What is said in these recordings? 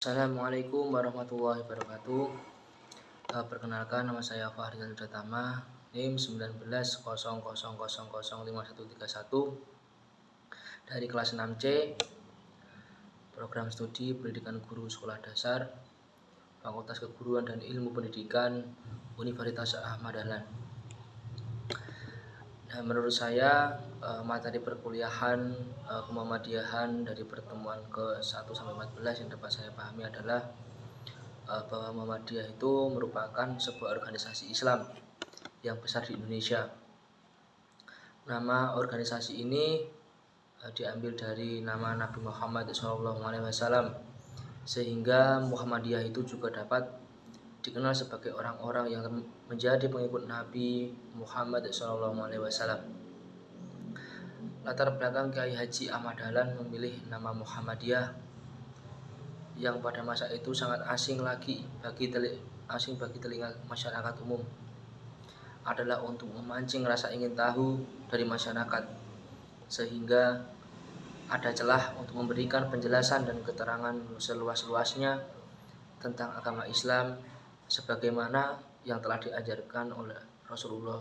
Assalamualaikum warahmatullahi wabarakatuh. Perkenalkan, nama saya Fahrizal Datama, NIM 1900005131 dari kelas 6C, program studi pendidikan guru sekolah dasar, Fakultas Keguruan dan Ilmu Pendidikan, Universitas Ahmad Dahlan. Nah, menurut saya materi perkuliahan kemuhamadiyahan dari pertemuan ke-1 sampai 14 yang dapat saya pahami adalah bahwa Muhammadiyah itu merupakan sebuah organisasi Islam yang besar di Indonesia. Nama organisasi ini diambil dari nama Nabi Muhammad SAW, sehingga Muhammadiyah itu juga dapat dikenal sebagai orang-orang yang menjadi pengikut Nabi Muhammad SAW. Latar belakang Kiai Haji Ahmad Dahlan memilih nama Muhammadiyah yang pada masa itu sangat asing bagi telinga masyarakat umum, adalah untuk memancing rasa ingin tahu dari masyarakat, sehingga ada celah untuk memberikan penjelasan dan keterangan seluas-luasnya tentang agama Islam sebagaimana yang telah diajarkan oleh Rasulullah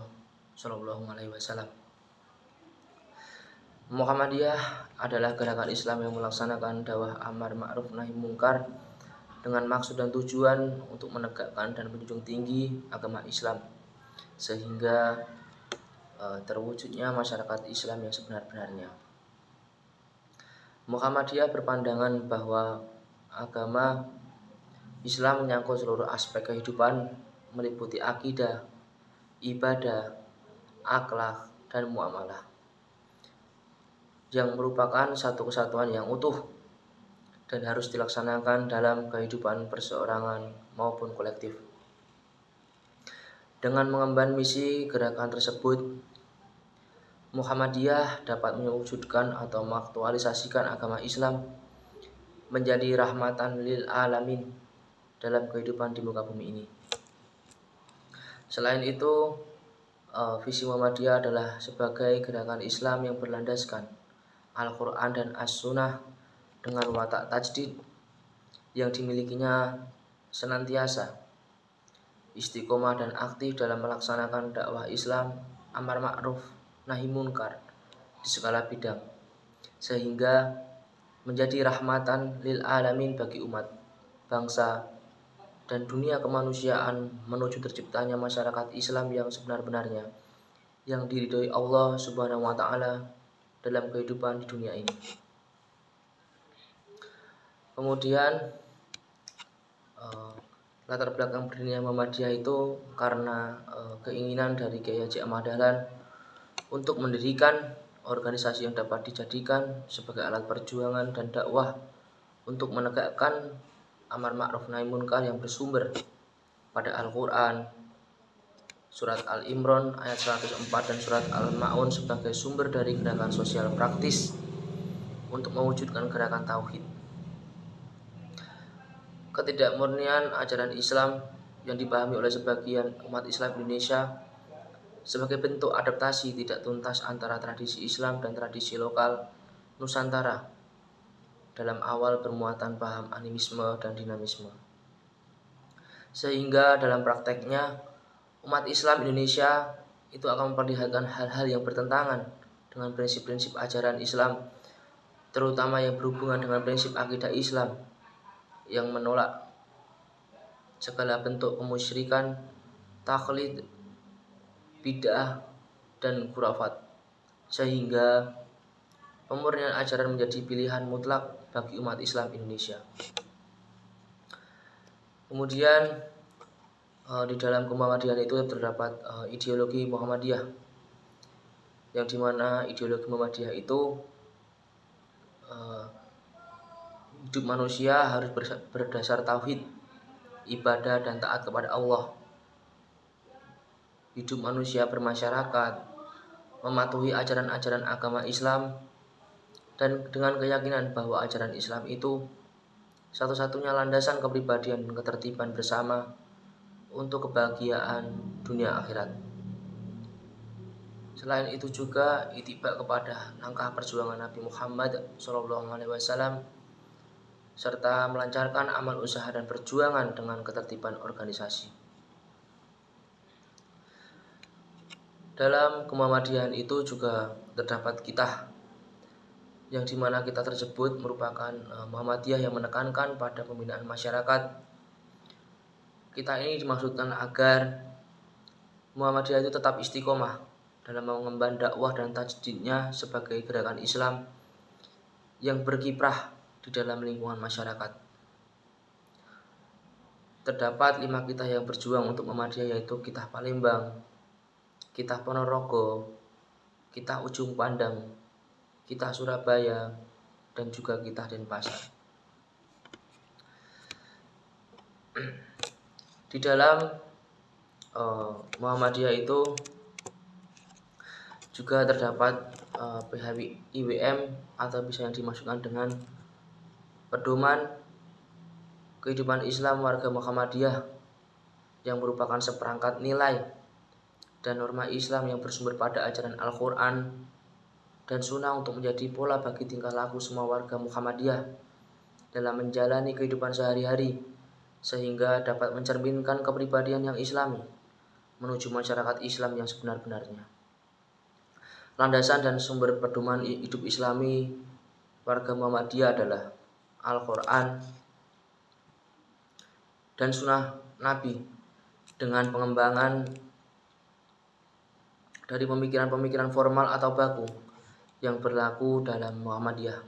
SAW. Muhammadiyah adalah gerakan Islam yang melaksanakan dakwah amar ma'ruf nahi mungkar dengan maksud dan tujuan untuk menegakkan dan menjunjung tinggi agama Islam, sehingga terwujudnya masyarakat Islam yang sebenar-benarnya. Muhammadiyah berpandangan bahwa agama Islam menyangkut seluruh aspek kehidupan, meliputi akidah, ibadah, akhlak, dan muamalah, yang merupakan satu kesatuan yang utuh dan harus dilaksanakan dalam kehidupan perseorangan maupun kolektif. Dengan mengemban misi gerakan tersebut, Muhammadiyah dapat mewujudkan atau mengaktualisasikan agama Islam menjadi rahmatan lil alamin dalam kehidupan di muka bumi ini. Selain itu, visi Muhammadiyah adalah sebagai gerakan Islam yang berlandaskan Al-Quran dan As-Sunnah dengan watak tajdid yang dimilikinya senantiasa istiqomah dan aktif dalam melaksanakan dakwah Islam amar ma'ruf nahi munkar di segala bidang, sehingga menjadi rahmatan lil alamin bagi umat, bangsa, dan dunia kemanusiaan menuju terciptanya masyarakat Islam yang sebenar-benarnya, yang diridhoi Allah Subhanahu wa Ta'ala dalam kehidupan di dunia ini. Kemudian latar belakang berdirinya Muhammadiyah itu karena keinginan dari Kiai Haji Ahmad Dahlan untuk mendirikan organisasi yang dapat dijadikan sebagai alat perjuangan dan dakwah untuk menegakkan amar ma'ruf nahi munkar yang bersumber pada Al-Quran, surat Al-Imran ayat 104 dan surat Al-Ma'un sebagai sumber dari gerakan sosial praktis untuk mewujudkan gerakan tauhid. Ketidakmurnian ajaran Islam yang dipahami oleh sebagian umat Islam Indonesia sebagai bentuk adaptasi tidak tuntas antara tradisi Islam dan tradisi lokal Nusantara dalam awal bermuatan paham animisme dan dinamisme, sehingga dalam prakteknya umat Islam Indonesia itu akan memperlihatkan hal-hal yang bertentangan dengan prinsip-prinsip ajaran Islam, terutama yang berhubungan dengan prinsip akidah Islam yang menolak segala bentuk kemusyrikan, taklid, bid'ah, dan khurafat, sehingga pemurnian ajaran menjadi pilihan mutlak bagi umat Islam Indonesia. Kemudian di dalam kemuhammadiyahan itu terdapat ideologi Muhammadiyah, yang dimana ideologi Muhammadiyah itu hidup manusia harus berdasar tauhid, ibadah, dan taat kepada Allah. Hidup manusia bermasyarakat, mematuhi ajaran-ajaran agama Islam, dan dengan keyakinan bahwa ajaran Islam itu satu-satunya landasan kepribadian dan ketertiban bersama untuk kebahagiaan dunia akhirat. Selain itu juga ittiba kepada langkah perjuangan Nabi Muhammad SAW serta melancarkan amal usaha dan perjuangan dengan ketertiban organisasi. Dalam kemuhamadiyahan itu juga terdapat kitah, yang dimana kita tersebut merupakan Muhammadiyah yang menekankan pada pembinaan masyarakat. Kita ini dimaksudkan agar Muhammadiyah itu tetap istiqomah dalam mengemban dakwah dan tajdidnya sebagai gerakan Islam yang berkiprah di dalam lingkungan masyarakat. Terdapat 5 kitah yang berjuang untuk Muhammadiyah, yaitu kitah Palembang, kitah Ponorogo, kitah Ujung Pandang, kitah Surabaya, dan juga kitah Denpasar. Di dalam Muhammadiyah itu juga terdapat PHIWM atau bisa yang dimaksudkan dengan pedoman kehidupan Islam warga Muhammadiyah, yang merupakan seperangkat nilai dan norma Islam yang bersumber pada ajaran Al-Quran dan Sunnah untuk menjadi pola bagi tingkah laku semua warga Muhammadiyah dalam menjalani kehidupan sehari-hari, sehingga dapat mencerminkan kepribadian yang Islami menuju masyarakat Islam yang sebenar-benarnya. Landasan dan sumber pedoman hidup Islami warga Muhammadiyah adalah Al-Quran dan Sunnah Nabi, dengan pengembangan dari pemikiran-pemikiran formal atau baku yang berlaku dalam Muhammadiyah,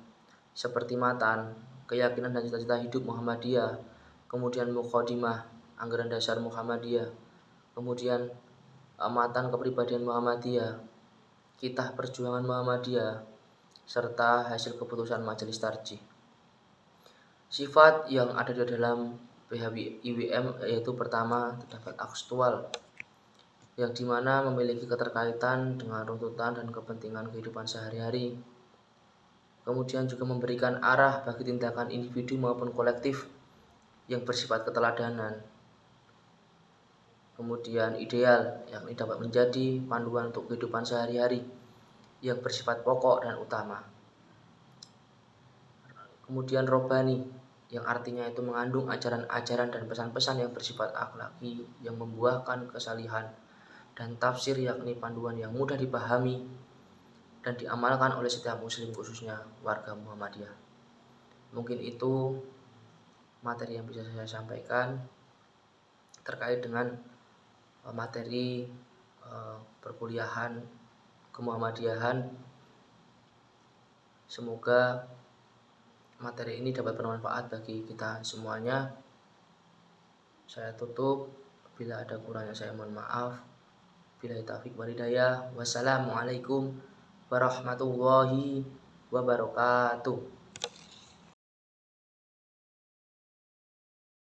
seperti matan, keyakinan dan cita-cita hidup Muhammadiyah, kemudian muqaddimah, anggaran dasar Muhammadiyah, kemudian amatan kepribadian Muhammadiyah, kitah perjuangan Muhammadiyah, serta hasil keputusan majelis tarjih. Sifat yang ada di dalam PHIWM yaitu pertama, terdapat akstual, yang dimana memiliki keterkaitan dengan runtutan dan kepentingan kehidupan sehari-hari. Kemudian juga memberikan arah bagi tindakan individu maupun kolektif yang bersifat keteladanan. Kemudian ideal, yang dapat menjadi panduan untuk kehidupan sehari-hari yang bersifat pokok dan utama. Kemudian robani, yang artinya itu mengandung ajaran-ajaran dan pesan-pesan yang bersifat akhlaki yang membuahkan kesalihan, dan tafsir, yakni panduan yang mudah dipahami dan diamalkan oleh setiap muslim, khususnya warga Muhammadiyah. Mungkin itu materi yang bisa saya sampaikan terkait dengan materi perkuliahan kemuhammadiyahan. Semoga materi ini dapat bermanfaat bagi kita semuanya. Saya tutup, bila ada kurangnya saya mohon maaf. Billahi taufiq wal hidayah. Wassalamualaikum warahmatullahi wabarakatuh.